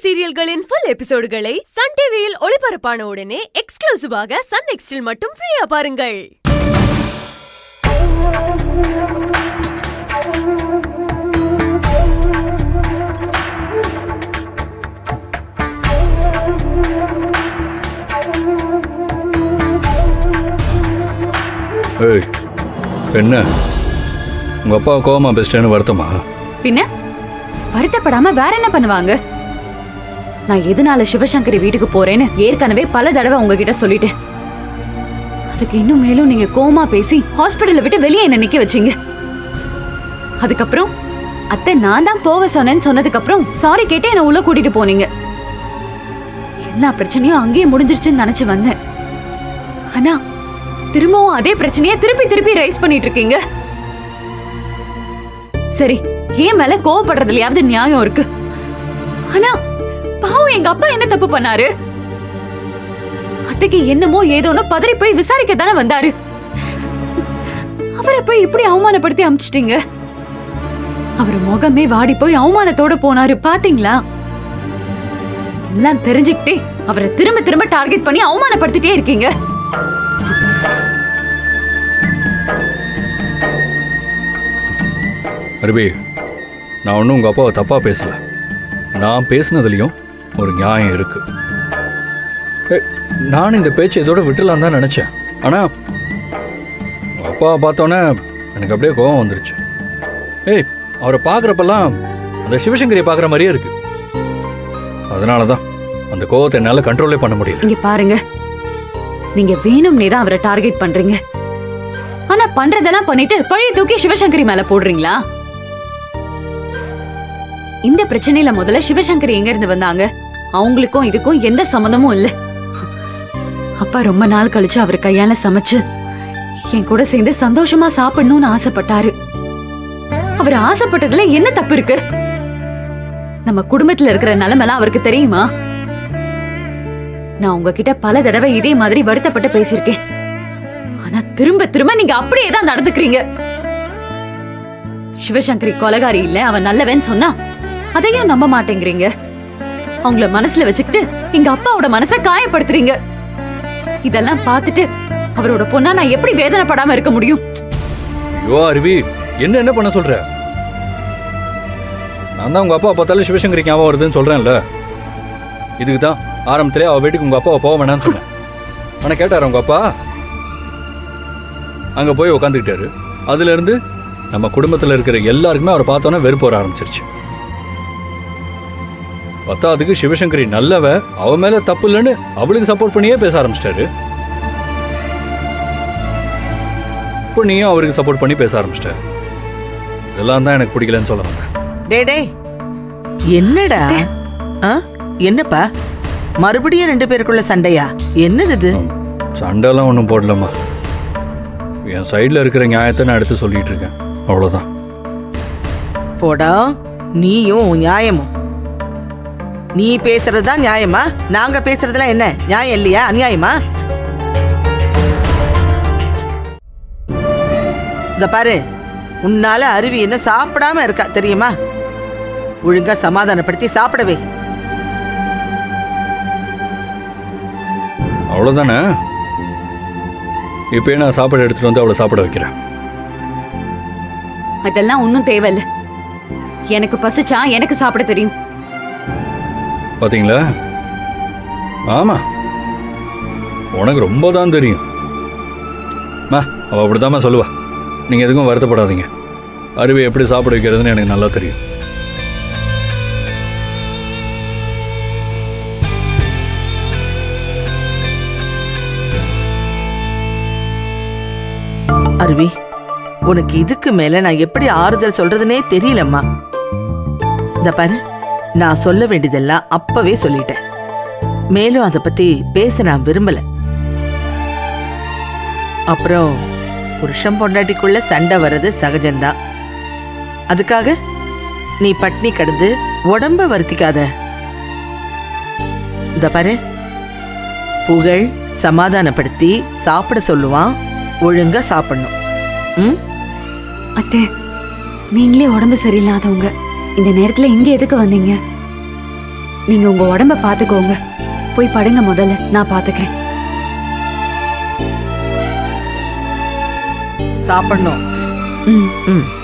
சீரியல்களின் full எபிசோடுகளை Sun டிவியில் ஒளிபரப்பான உடனே எக்ஸ்க்ளூசிவாக சன் நெக்ஸ்டில் மட்டும் ஃப்ரீயா பாருங்கள். என்ன உங்க அப்பா கோவமா பெஸ்ட்னு வருத்தமா? பின்ன வருத்தப்படாம வேற என்ன பண்ணுவாங்க? நான் எதனால சிவசங்கரி வீட்டுக்கு போறேன்னு ஏற்கனவே பல தடவை உங்ககிட்ட சொல்லிட்டேன். அதுக்கு இன்னும் மேலும் நீங்க கோமா பேசி ஹாஸ்பிடல்ல விட்டு வெளியே என்ன நிக்க வச்சீங்க. அதுக்கப்புறம் அத்தை நான் தான் போக சொன்னேன்னு சொன்னதுக்கு அப்புறம் சாரி கேட்டு என்ன உள்ள கூட்டிட்டு போனீங்க. எல்லா பிரச்சனையும் அங்கேயே முடிஞ்சிருச்சுன்னு நினைச்சு வந்தேன். ஆனா திரும்பவும் அதே பிரச்சனையை திருப்பி ரைஸ் பண்ணிட்டு இருக்கீங்க. சரி, ஏன் மேல கோவப்படுறதுலயாவது நியாயம் இருக்கு. ஆனா பாவம் எங்க அப்பா என்ன தப்பு பண்ணாரு? அத்தைக்கு என்னமோ ஏதோன்னு பதறி போய் விசாரிக்க தானே வந்தாரு. அவரை போய் இப்படி அவமானப்படுத்தி அமிச்சிட்டீங்க. அவர் முகமே வாடி போய் அவமானத்தோட போனாரு பாத்தீங்களா? எல்லாம் தெரிஞ்சுக்கிட்டே அவரை திரும்ப டார்கெட் பண்ணி அவமானப்படுத்திட்டே இருக்கீங்க. அருவி, நான் ஒன்றும் உங்கள் அப்பாவை தப்பாக பேசலை. நான் பேசுனதுலேயும் ஒரு நியாயம் இருக்கு. நான் இந்த பேச்சு இதோட விட்டுலாம் தான் நினச்சேன். ஆனால் உங்கள் அப்பாவை பார்த்தோன்னே எனக்கு அப்படியே கோபம் வந்துருச்சு. அவரை பார்க்குறப்பெல்லாம் அந்த சிவசங்கரியை பார்க்குற மாதிரியே இருக்கு. அதனால தான் அந்த கோவத்தை என்னால் கண்ட்ரோலே பண்ண முடியல. இங்க பாருங்க, நீங்க வேணும்னே தான் அவரை டார்கெட் பண்றீங்க. ஆனா பண்றதெல்லாம் பண்ணிட்டு பழைய தூக்கி சிவசங்கரி மேல போடுறீங்களா? இந்த பிரச்சனையில முதல்ல சிவசங்கரி எங்க இருந்து வந்தாங்க? அவங்களுக்கும் இதுக்கும் எந்த சம்மந்தமும் இல்ல. அப்பா ரொம்ப நாள் கழிச்சு அவர் கையால சமைச்சு என் கூட சேர்ந்து சந்தோஷமா சாப்பிடணும்னு ஆசைப்பட்டாரு. அவர் ஆசைப்பட்டதுல என்ன தப்பு இருக்கு? நம்ம குடும்பத்துல இருக்கிற நிலைமைலாம் அவருக்கு தெரியுமா? நான் உங்ககிட்ட பல தடவை இதே மாதிரி வருத்தப்பட்டு பேசியிருக்கேன். ஆனா திரும்ப நீங்க அப்படியே தான் நடந்துக்கிறீங்க. சிவசங்கரி கொலைகாரி இல்ல, அவன் நல்லவன் சொன்னா அதையும் நம்ப மாட்டேங்கிறீங்க. அவங்கள மனசுல வச்சுக்கிட்டு எங்க அப்பாவோட மனசை காயப்படுத்துறீங்க. இதெல்லாம் பார்த்துட்டு அவரோட பொண்ணா நான் எப்படி வேதனைப்படாம இருக்க முடியும்? ஐயோ அருவி, என்ன பண்ண சொல்ற? நான் தான் உங்க அப்பா பார்த்தாலும் சிவசங்கரி ஞாபகம் வருதுன்னு சொல்றேன்ல. இதுக்கு தான் ஆரம்பத்திலே அவ வீட்டுக்கு உங்க அப்பாவை போக வேணாம்னு சொன்னேன். ஆனா கேட்டாரு உங்க அப்பா. அங்க போய் உட்காந்துக்கிட்டாரு. அதுல இருந்து நம்ம குடும்பத்துல இருக்கிற எல்லாருக்குமே அவரை பார்த்தோன்னே வெறுப்பு வர ஆரம்பிச்சிருச்சு. பத்தாவதுக்கு சிவசங்கரி நல்லவ, அவ மேல தப்பு இல்லைன்னு அவளுக்கு சப்போர்ட் பண்ணியே பேச ஆரம்பிச்சிட்டாரு. இப்போ நீயும் அவருக்கு சப்போர்ட் பண்ணி பேச ஆரம்பிச்சிட்ட. இதெல்லாம் தான் எனக்கு பிடிக்கலன்னு சொல்ல வந்தேன். டேய் என்னடா? என்னப்பா மறுபடியும் ரெண்டு பேருக்குள்ள சண்டையா? என்னது இது? சண்டைலாம் ஒன்றும் போடலம்மா. என் சைடில் இருக்கிற நியாயத்தை நான் எடுத்து சொல்லிட்டு இருக்கேன், அவ்வளோதான். போடா, நீயும் நியாயமும். நீ பேசுறதுதான் நியாயமா? நாங்க பேசுறதுலாம் என்ன நியாயம் இல்லையா? அநியாயமா? இத பாரு, உன்னால அருவி என்ன சாப்பிடாம இருக்கா தெரியுமா? ஒழுங்கா சமாதானப்படுத்தி சாப்பிடவே. அவ்வளோதானே? இப்போ நான் சாப்பாடு எடுத்துட்டு வந்து அவளை சாப்பிட வைக்கிறேன். அதெல்லாம் ஒன்றும் தேவையில்ல. எனக்கு பசிச்சா எனக்கு சாப்பிட தெரியும். பார்த்தீங்களா? ஆமா, உனக்கு ரொம்ப தான் தெரியும். அவள் அப்படித்தாம்மா சொல்லுவா. நீங்கள் எதுக்கும் வருத்தப்படாதீங்க. அருவி எப்படி சாப்பிட வைக்கிறதுன்னு எனக்கு நல்லா தெரியும். அருவி, உனக்கு இதுக்கு மேல நான் எப்படி ஆறுதல் சொல்றதுனே தெரியலம்மா. இந்த பாரு, நான் சொல்ல வேண்டியதெல்லாம் அப்பவே சொல்லிட்டேன். மேலும் அதை பத்தி பேச நான் விரும்பல. அப்புறம் புருஷன் பொண்டாட்டிக்குள்ள சண்டை வர்றது சகஜம்தான். அதுக்காக நீ பட்னி கிடந்து உடம்ப வருத்திக்காத. இந்த பாரு, புகழ் சமாதானப்படுத்தி சாப்பிட சொல்லுவான். ஒழுங்கா சாப்பிடணும். அத்தை, நீங்களே உடம்பு சரியில்லாதவங்க. இந்த நேரத்துல இங்க எதுக்கு வந்தீங்க? நீங்க உங்க உடம்ப பாத்துக்கோங்க. போய் படுங்க, முதல்ல நான் பாத்துக்கிறேன். சாப்பிடணும். ம். ம்